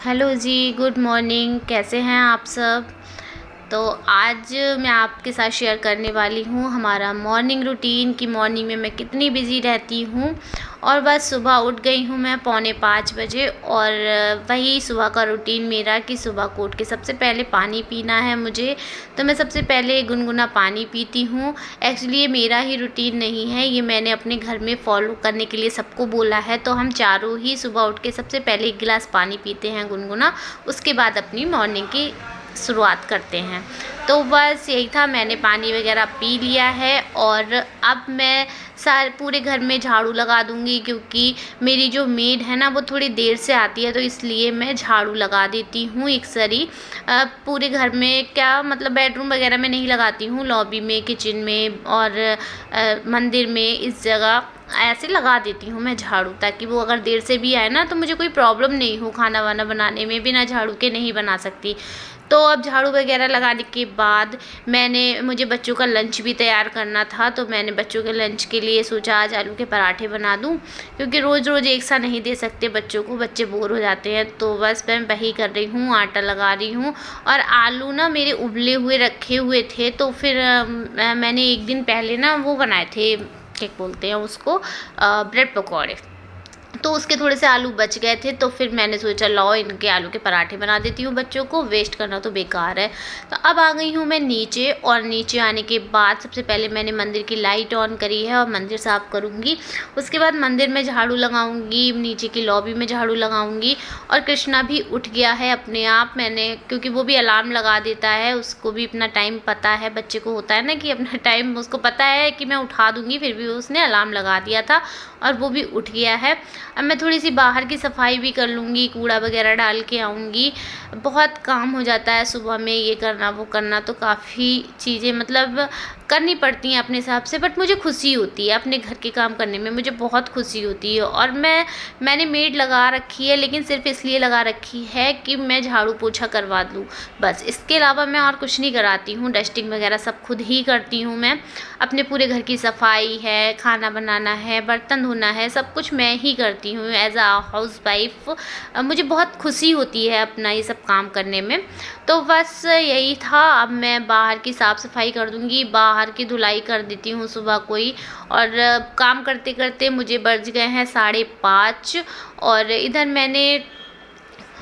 Hello जी, good morning. कैसे हैं आप सब? तो आज मैं आपके साथ शेयर करने वाली हूँ हमारा मॉर्निंग रूटीन कि मॉर्निंग में मैं कितनी बिज़ी रहती हूँ। और बस सुबह उठ गई हूँ मैं 4:45 बजे, और वही सुबह का रूटीन मेरा कि सुबह को उठ के सबसे पहले पानी पीना है मुझे। तो मैं सबसे पहले गुनगुना पानी पीती हूँ। एक्चुअली ये मेरा ही रूटीन नहीं है, ये मैंने अपने घर में फ़ॉलो करने के लिए सबको बोला है। तो हम चारों ही सुबह उठ के सबसे पहले 1 गिलास पानी पीते हैं गुनगुना, उसके बाद अपनी मॉर्निंग की शुरुआत करते हैं। तो बस यही था, मैंने पानी वगैरह पी लिया है और अब मैं पूरे घर में झाड़ू लगा दूँगी, क्योंकि मेरी जो मेड है ना वो थोड़ी देर से आती है, तो इसलिए मैं झाड़ू लगा देती हूँ एक सारी। पूरे घर में क्या मतलब बेडरूम वगैरह में नहीं लगाती हूँ, लॉबी में, किचन में और मंदिर में, इस जगह ऐसे लगा देती हूँ मैं झाड़ू, ताकि वो अगर देर से भी आए ना तो मुझे कोई प्रॉब्लम नहीं हो। खाना वाना बनाने में बिना झाड़ू के नहीं बना सकती। तो अब झाड़ू वगैरह लगाने के बाद मुझे बच्चों का लंच भी तैयार करना था, तो मैंने बच्चों के लंच के लिए सोचा आज आलू के पराठे बना दूं, क्योंकि रोज़ रोज़ एक सा नहीं दे सकते बच्चों को, बच्चे बोर हो जाते हैं। तो बस मैं वही कर रही हूँ, आटा लगा रही हूँ। और आलू ना मेरे उबले हुए रखे हुए थे, तो फिर मैंने एक दिन पहले ना वो बनाए थे, क्या बोलते हैं उसको, ब्रेड पकौड़े। तो उसके थोड़े से आलू बच गए थे, तो फिर मैंने सोचा लाओ इनके आलू के पराठे बना देती हूँ, बच्चों को वेस्ट करना तो बेकार है। तो अब आ गई हूँ मैं नीचे, और नीचे आने के बाद सबसे पहले मैंने मंदिर की लाइट ऑन करी है और मंदिर साफ़ करूँगी। उसके बाद मंदिर में झाड़ू लगाऊँगी, नीचे की लॉबी में झाड़ू लगाऊँगी। और कृष्णा भी उठ गया है अपने आप, क्योंकि वो भी अलार्म लगा देता है, उसको भी अपना टाइम पता है। बच्चे को होता है ना कि अपना टाइम उसको पता है कि मैं उठा दूँगी, फिर भी उसने अलार्म लगा दिया था और वो भी उठ गया है। अब मैं थोड़ी सी बाहर की सफाई भी कर लूँगी, कूड़ा वगैरह डाल के आऊँगी। बहुत काम हो जाता है सुबह में, ये करना वो करना, तो काफ़ी चीज़ें मतलब करनी पड़ती हैं अपने हिसाब से। बट मुझे खुशी होती है अपने घर के काम करने में, मुझे बहुत खुशी होती है। और मैंने मेड लगा रखी है, लेकिन सिर्फ इसलिए लगा रखी है कि मैं झाड़ू पोछा करवा दूँ, बस। इसके अलावा मैं और कुछ नहीं कराती हूँ। डस्टिंग वगैरह सब खुद ही करती हूँ मैं। अपने पूरे घर की सफाई है, खाना बनाना है, बर्तन धोना है, सब कुछ मैं ही करती हूँ एज आ हाउस वाइफ। मुझे बहुत खुशी होती है अपना ये सब काम करने में। तो बस यही था। अब मैं बाहर की साफ़ सफाई कर दूँगी, बाहर की धुलाई कर देती हूँ सुबह को ही। और काम करते करते मुझे बज गए हैं 5:30, और इधर मैंने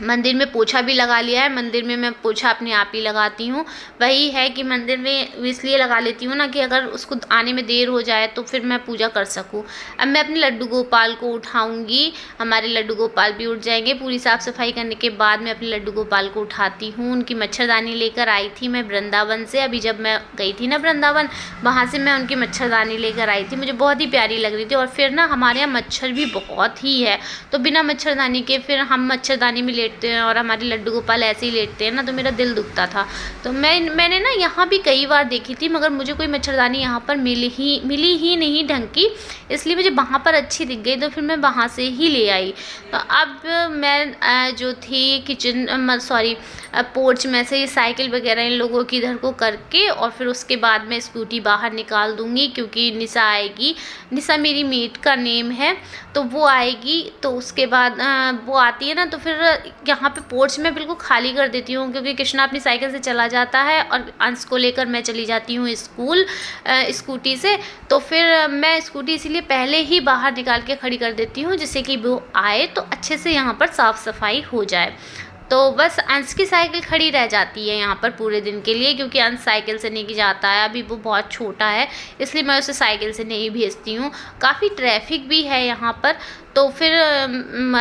मंदिर में पोछा भी लगा लिया है। मंदिर में मैं पोछा अपने आप ही लगाती हूँ। वही है कि मंदिर में इसलिए लगा लेती हूँ ना कि अगर उसको आने में देर हो जाए तो फिर मैं पूजा कर सकूँ। अब मैं अपने लड्डू गोपाल को उठाऊँगी, हमारे लड्डू गोपाल भी उठ जाएंगे। पूरी साफ़ सफाई करने के बाद मैं अपने लड्डू गोपाल को उठाती हूँ। उनकी मच्छरदानी लेकर आई थी मैं वृंदावन से, अभी जब मैं गई थी ना वृंदावन, वहाँ से मैं उनकी मच्छरदानी लेकर आई थी। मुझे बहुत ही प्यारी लग रही थी। और फिर ना हमारे यहाँ मच्छर भी बहुत ही है, तो बिना मच्छरदानी के फिर हम मच्छरदानी में लेटते हैं और हमारे लड्डू गोपाल ऐसे ही लेटते हैं ना, तो मेरा दिल दुखता था। तो मैंने ना यहाँ भी कई बार देखी थी, मगर मुझे कोई मच्छरदानी यहाँ पर मिली ही नहीं ढंग की, इसलिए मुझे वहाँ पर अच्छी दिख गई, तो फिर मैं वहाँ से ही ले आई। तो अब मैं जो थी किचन सॉरी पोर्च में से ये साइकिल वगैरह इन लोगों की इधर को करके, और फिर उसके बाद मैं स्कूटी बाहर निकाल दूँगी, क्योंकि निशा आएगी। निशा मेरी मेट का नेम है, तो वो आएगी। तो उसके बाद वो आती है ना, तो फिर यहाँ पे पोर्च में बिल्कुल खाली कर देती हूँ, क्योंकि कृष्णा अपनी साइकिल से चला जाता है और अंश को लेकर मैं चली जाती हूँ स्कूल स्कूटी से। तो फिर मैं स्कूटी इसीलिए पहले ही बाहर निकाल के खड़ी कर देती हूँ, जिससे कि वो आए तो अच्छे से यहाँ पर साफ़ सफाई हो जाए। तो बस अंश की साइकिल खड़ी रह जाती है यहाँ पर पूरे दिन के लिए, क्योंकि अंश साइकिल से नहीं जाता है, अभी वो बहुत छोटा है, इसलिए मैं उसे साइकिल से नहीं भेजती हूँ। काफ़ी ट्रैफिक भी है यहाँ पर, तो फिर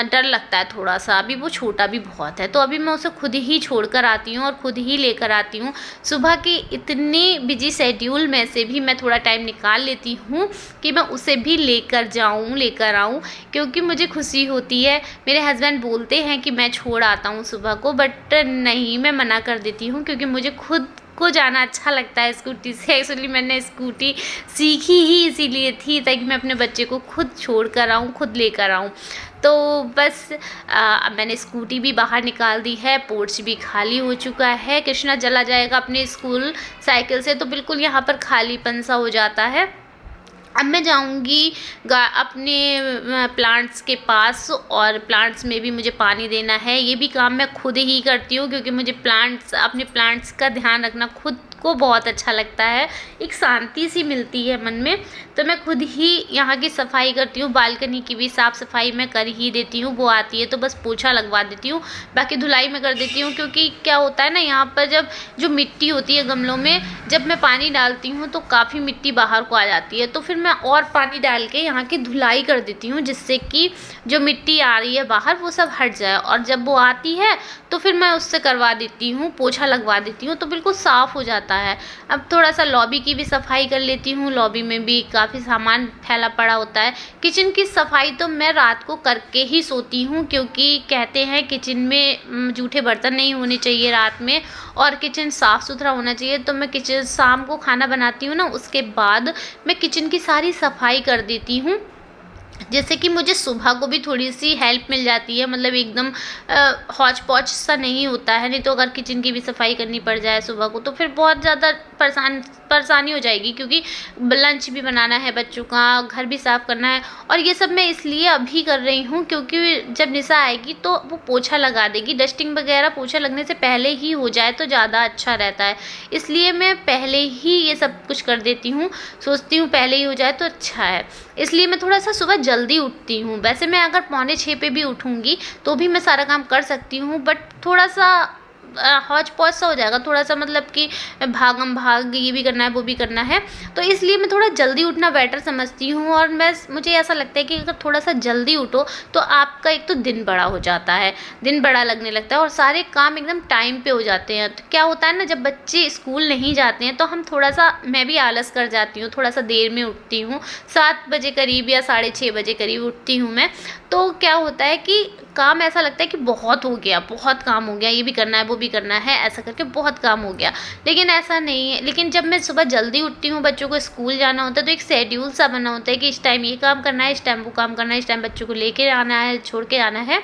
डर लगता है थोड़ा सा, अभी वो छोटा भी बहुत है। तो अभी मैं उसे खुद ही छोड़ कर आती हूँ और खुद ही लेकर आती हूँ। सुबह के इतने बिजी शेड्यूल में से भी मैं थोड़ा टाइम निकाल लेती हूँ कि मैं उसे भी लेकर आऊँ, क्योंकि मुझे खुशी होती है। मेरे हस्बैंड बोलते हैं कि मैं छोड़ आता हूँ सुबह को, बट नहीं, मैं मना कर देती हूँ, क्योंकि मुझे खुद को जाना अच्छा लगता है स्कूटी से। एक्चुअली मैंने स्कूटी सीखी ही इसीलिए थी, ताकि मैं अपने बच्चे को खुद छोड़ कर आऊँ, खुद लेकर आऊँ। तो बस अब मैंने स्कूटी भी बाहर निकाल दी है, पोर्च भी खाली हो चुका है। कृष्णा चला जाएगा अपने स्कूल साइकिल से, तो बिल्कुल यहाँ पर खालीपन सा हो जाता है। अब मैं जाऊँगी अपने प्लांट्स के पास, और प्लांट्स में भी मुझे पानी देना है। ये भी काम मैं खुद ही करती हूँ, क्योंकि मुझे अपने प्लांट्स का ध्यान रखना खुद को बहुत अच्छा लगता है। एक शांति सी मिलती है मन में, तो मैं खुद ही यहाँ की सफाई करती हूँ। बालकनी की भी साफ़ सफाई मैं कर ही देती हूँ। वो आती है तो बस पोछा लगवा देती हूँ, बाकी धुलाई मैं कर देती हूँ। क्योंकि क्या होता है ना, यहाँ पर जब जो मिट्टी होती है गमलों में, जब मैं पानी डालती हूँ तो काफ़ी मिट्टी बाहर को आ जाती है, तो फिर मैं और पानी डाल के यहाँ की धुलाई कर देती हूँ, जिससे कि जो मिट्टी आ रही है बाहर वो सब हट जाए। और जब वो आती है तो फिर मैं उससे करवा देती हूँ, पोछा लगवा देती हूँ, तो बिल्कुल साफ़ हो जाता है। अब थोड़ा सा लॉबी की भी सफाई कर लेती हूँ। लॉबी में भी काफ़ी सामान फैला पड़ा होता है। किचन की सफाई तो मैं रात को करके ही सोती हूँ, क्योंकि कहते हैं किचन में जूठे बर्तन नहीं होने चाहिए रात में, और किचन साफ़ सुथरा होना चाहिए। तो मैं किचन शाम को खाना बनाती हूँ ना, उसके बाद मैं किचन की सारी सफाई कर देती हूँ, जैसे कि मुझे सुबह को भी थोड़ी सी हेल्प मिल जाती है। मतलब एकदम हौच पौच सा नहीं होता है। नहीं तो अगर किचन की भी सफाई करनी पड़ जाए सुबह को, तो फिर बहुत ज़्यादा परेशानी हो जाएगी, क्योंकि लंच भी बनाना है बच्चों का, घर भी साफ़ करना है। और ये सब मैं इसलिए अभी कर रही हूँ, क्योंकि जब निशा आएगी तो वो पोछा लगा देगी। डस्टिंग वगैरह पोछा लगने से पहले ही हो जाए तो ज़्यादा अच्छा रहता है, इसलिए मैं पहले ही ये सब कुछ कर देती हूँ। सोचती हूँ पहले ही हो जाए तो अच्छा है, इसलिए मैं थोड़ा सा सुबह जल्दी उठती हूँ। वैसे मैं अगर 5:45 पे भी उठूँगी तो भी मैं सारा काम कर सकती हूँ, बट थोड़ा सा हौच पौच सा हो जाएगा। थोड़ा सा मतलब कि भागम भाग, ये भी करना है वो भी करना है, तो इसलिए मैं थोड़ा जल्दी उठना बेटर समझती हूँ। और मुझे ऐसा लगता है कि अगर थोड़ा सा जल्दी उठो तो आपका एक तो दिन बड़ा हो जाता है, दिन बड़ा लगने लगता है, और सारे काम एकदम टाइम पे हो जाते हैं। तो क्या होता है ना, जब बच्चे स्कूल नहीं जाते हैं तो हम थोड़ा सा, मैं भी आलस कर जाती हूँ, थोड़ा सा देर में उठती हूँ। 7 बजे करीब या 6:30 बजे करीब उठती हूँ मैं। तो क्या होता है कि काम ऐसा लगता है कि बहुत हो गया, बहुत काम हो गया, ये भी करना है वो भी करना है, ऐसा करके बहुत काम हो गया। लेकिन ऐसा नहीं है। लेकिन जब मैं सुबह जल्दी उठती हूँ, बच्चों को स्कूल जाना होता है, तो एक शेड्यूल सा बना होता है कि इस टाइम ये काम करना है, इस टाइम वो काम करना है, इस टाइम बच्चों को लेके आना है, छोड़ के आना है।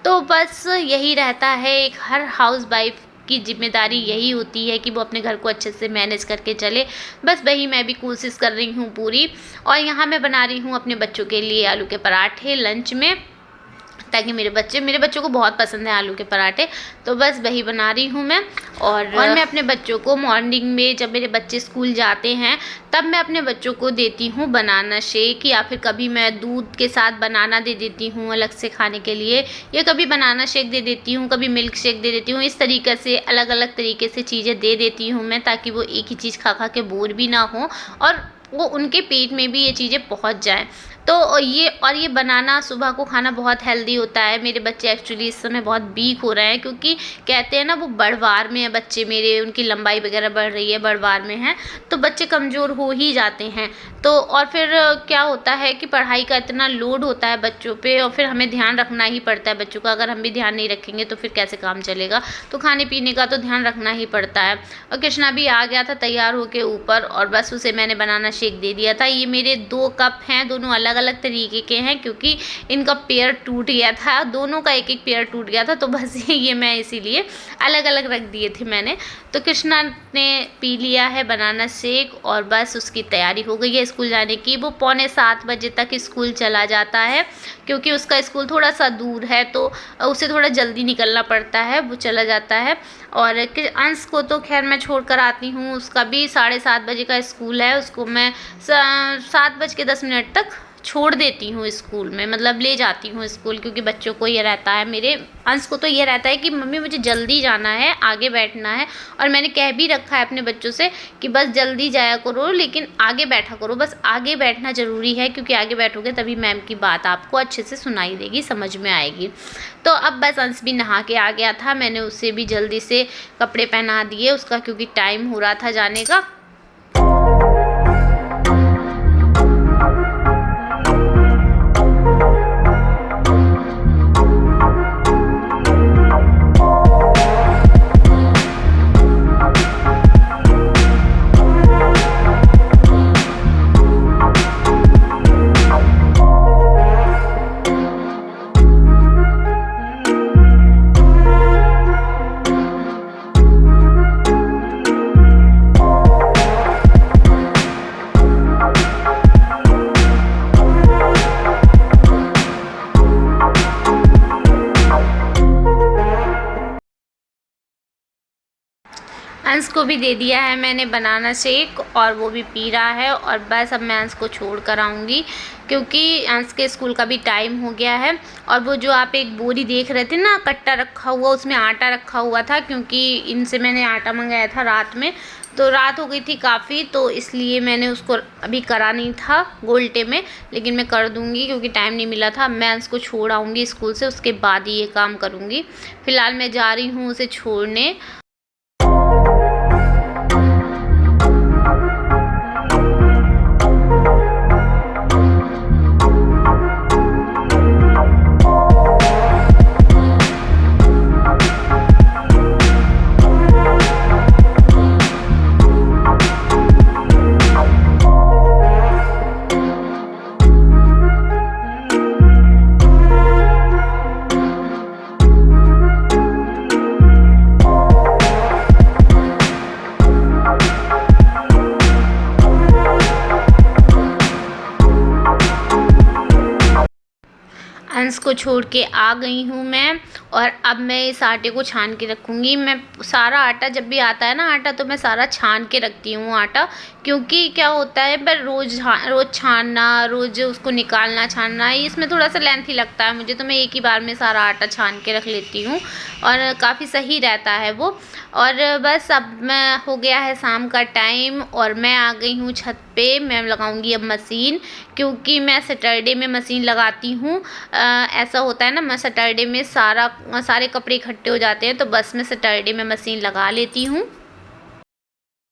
तो बस यही रहता है, एक हर हाउस वाइफ की जिम्मेदारी यही होती है कि वो अपने घर को अच्छे से मैनेज करके चले। बस वही मैं भी कोशिश कर रही हूँ पूरी। और यहाँ मैं बना रही हूँ अपने बच्चों के लिए आलू के पराठे लंच में, ताकि मेरे बच्चों को बहुत पसंद है आलू के पराठे, तो बस वही बना रही हूँ मैं। और मैं अपने बच्चों को मॉर्निंग में, जब मेरे बच्चे स्कूल जाते हैं, तब मैं अपने बच्चों को देती हूँ बनाना शेक, या फिर कभी मैं दूध के साथ बनाना दे देती हूँ अलग से खाने के लिए, या कभी बनाना शेक दे देती हूँ, कभी मिल्क शेक दे देती हूँ। इस तरीके से अलग अलग तरीके से चीज़ें दे देती हूँ मैं, ताकि वो एक ही चीज़ खा खा के बोर भी ना हो, और वो उनके पेट में भी ये चीज़ें पहुँच जाएँ। तो ये बनाना सुबह को खाना बहुत हेल्दी होता है। मेरे बच्चे एक्चुअली इस समय बहुत वीक हो रहे हैं, क्योंकि कहते हैं ना, वो बढ़वार में है बच्चे मेरे, उनकी लंबाई वगैरह बढ़ रही है, बढ़वार में है, तो बच्चे कमज़ोर हो ही जाते हैं। तो और फिर क्या होता है कि पढ़ाई का इतना लोड होता है बच्चों पे, और फिर हमें ध्यान रखना ही पड़ता है बच्चों का। अगर हम भी ध्यान नहीं रखेंगे तो फिर कैसे काम चलेगा। तो खाने पीने का तो ध्यान रखना ही पड़ता है। और कृष्णा भी आ गया था तैयार होके ऊपर, और बस उसे मैंने बनाना शेक दे दिया था। ये मेरे 2 कप हैं, दोनों अलग अलग तरीके के हैं, क्योंकि इनका पेयर टूट गया था, दोनों का एक एक पेयर टूट गया था, तो बस ये मैं इसीलिए अलग अलग रख दिए थे मैंने। तो कृष्णा ने पी लिया है बनाना शेक, और बस उसकी तैयारी हो गई है स्कूल जाने की। वो 6:45 बजे तक स्कूल चला जाता है, क्योंकि उसका स्कूल थोड़ा सा दूर है, तो उसे थोड़ा जल्दी निकलना पड़ता है, वो चला जाता है। और अंश को तो खैर मैं छोड़ कर आती हूँ, उसका भी 7:30 बजे का स्कूल है, उसको मैं 7:10 तक छोड़ देती हूँ स्कूल में, मतलब ले जाती हूँ स्कूल, क्योंकि बच्चों को ये रहता है, मेरे अंश को तो ये रहता है कि मम्मी मुझे जल्दी जाना है, आगे बैठना है। और मैंने कह भी रखा है अपने बच्चों से कि बस जल्दी जाया करो, लेकिन आगे बैठा करो, बस आगे बैठना ज़रूरी है, क्योंकि आगे बैठोगे तभी मैम की बात आपको अच्छे से सुनाई देगी, समझ में आएगी। तो अब बस अंश भी नहा के आ गया था, मैंने उसे भी जल्दी से कपड़े पहना दिए उसका, क्योंकि टाइम हो रहा था जाने का। अंश को भी दे दिया है मैंने बनाना शेक और वो भी पी रहा है। और बस अब मैं अंश को छोड़ कर आऊँगी क्योंकि अंश के स्कूल का भी टाइम हो गया है। और वो जो आप एक बोरी देख रहे थे ना कट्टा रखा हुआ, उसमें आटा रखा हुआ था क्योंकि इनसे मैंने आटा मंगाया था रात में, तो रात हो गई थी काफ़ी, तो इसलिए मैंने उसको अभी करा नहीं था गोल्टे में, लेकिन मैं कर दूँगी क्योंकि टाइम नहीं मिला था। मैं उसको छोड़ आऊँगी स्कूल से, उसके बाद ही ये काम करूँगी। फ़िलहाल मैं जा रही हूँ उसे छोड़ने। अंश को छोड़ के आ गई हूँ मैं, और अब मैं इस आटे को छान के रखूँगी। मैं सारा आटा जब भी आता है ना आटा, तो मैं सारा छान के रखती हूँ आटा, क्योंकि क्या होता है पर रोज़ छानना, रोज़ उसको निकालना छानना, इसमें थोड़ा सा लेंथी लगता है मुझे, तो मैं एक ही बार में सारा आटा छान के रख लेती हूँ और काफ़ी सही रहता है वो। और बस अब मैं हो गया है शाम का टाइम और मैं आ गई हूँ छत पे। मैं लगाऊंगी अब मशीन, क्योंकि मैं सैटरडे में मशीन लगाती हूँ। ऐसा होता है ना, मैं सैटरडे में सारे कपड़े इकट्ठे हो जाते हैं, तो बस मैं सैटरडे में मशीन लगा लेती हूँ।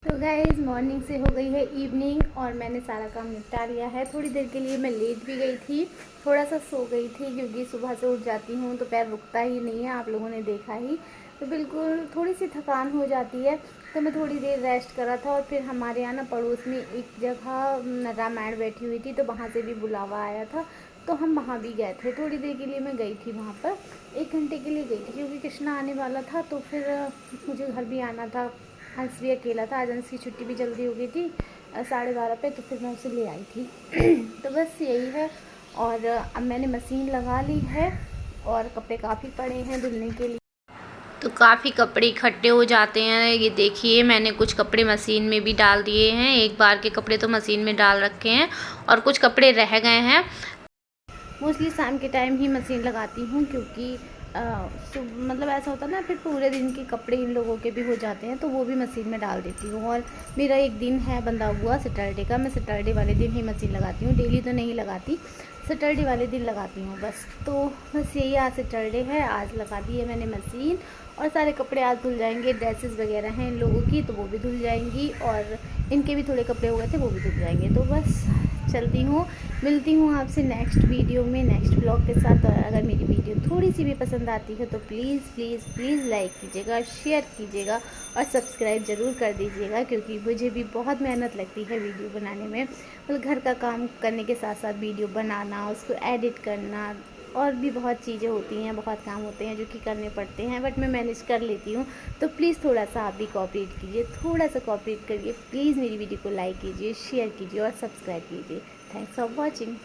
तो गाइस मॉर्निंग से हो गई है इवनिंग और मैंने सारा काम निपटा लिया है। थोड़ी देर के लिए मैं लेट भी गई थी, थोड़ा सा सो गई थी, क्योंकि सुबह से उठ जाती हूँ तो पैर रुकता ही नहीं है, आप लोगों ने देखा ही। तो बिल्कुल थोड़ी सी थकान हो जाती है, तो मैं थोड़ी देर रेस्ट करा था। और फिर हमारे यहाँ ना पड़ोस में एक जगह रामायण बैठी हुई थी, तो वहाँ से भी बुलावा आया था, तो हम वहाँ भी गए थे। थोड़ी देर के लिए मैं गई थी वहाँ पर, 1 घंटे के लिए गई थी, क्योंकि कृष्णा आने वाला था, तो फिर मुझे घर भी आना था। अंश भी अकेला था, आज अंश की छुट्टी भी जल्दी हो गई थी 12:30 पे, तो फिर मैं उसे ले आई थी। तो बस यही है। और अब मैंने मशीन लगा ली है और कपड़े काफ़ी पड़े हैं धुलने के लिए, तो काफ़ी कपड़े इकट्ठे हो जाते हैं। ये देखिए मैंने कुछ कपड़े मशीन में भी डाल दिए हैं, एक बार के कपड़े तो मशीन में डाल रखे हैं और कुछ कपड़े रह गए हैं। मोस्टली शाम के टाइम ही मशीन लगाती हूँ, क्योंकि मतलब ऐसा होता है ना, फिर पूरे दिन के कपड़े इन लोगों के भी हो जाते हैं, तो वो भी मशीन में डाल देती हूँ। और मेरा एक दिन है बंधा हुआ सैटरडे का, मैं सैटरडे वाले दिन ही मशीन लगाती हूँ, डेली तो नहीं लगाती, सैटरडे वाले दिन लगाती हूँ बस। तो बस यही आज सैटरडे है, आज लगा दी है मैंने मशीन और सारे कपड़े आज धुल जाएंगे। ड्रेसेस वगैरह हैं इन लोगों की, तो वो भी धुल जाएंगी, और इनके भी थोड़े कपड़े हो गए थे, वो भी धुल जाएंगे। तो बस चलती हूँ, मिलती हूँ आपसे नेक्स्ट वीडियो में, नेक्स्ट ब्लॉग के साथ। और अगर मेरी वीडियो थोड़ी सी भी पसंद आती है तो प्लीज़ प्लीज़ प्लीज़ लाइक कीजिएगा, शेयर कीजिएगा और सब्सक्राइब ज़रूर कर दीजिएगा, क्योंकि मुझे भी बहुत मेहनत लगती है वीडियो बनाने में। मतलब घर का काम करने के साथ साथ वीडियो बनाना, उसको एडिट करना, और भी बहुत चीज़ें होती हैं, बहुत काम होते हैं जो कि करने पड़ते हैं, बट मैं मैनेज कर लेती हूँ। तो प्लीज़ थोड़ा सा आप भी कोऑपरेट कीजिए, थोड़ा सा कोऑपरेट करिए प्लीज़, मेरी वीडियो को लाइक कीजिए, शेयर कीजिए और सब्सक्राइब कीजिए। Thanks for watching.